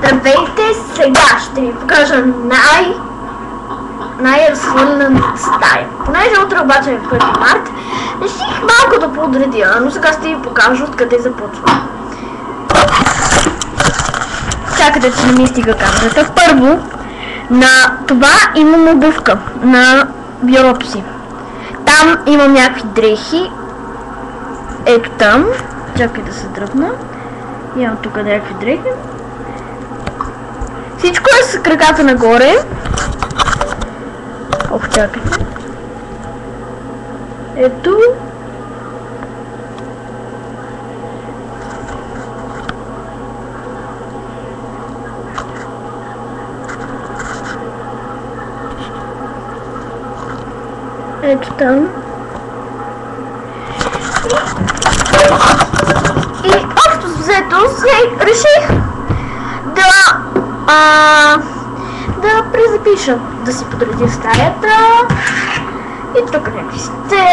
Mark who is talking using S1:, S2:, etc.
S1: Здравейте, сега ще ви покажа най-разхвърлената стая. Понеже утре обаче е 1 март, реших малко да подредя, но сега ще ви покажа откъде започвам. Чакайте, че не ми стига камерата. Първо, на това имам обувка на бюрото си. Там имам някакви дрехи. Ето там. Чакай да се дръпна. Имам тук някакви дрехи. Всичко е с краката нагоре. Ох, чакайте. Ето. Ето там. И общо взето реших да презапиша, да си подредя стаята. И тук някакви сте.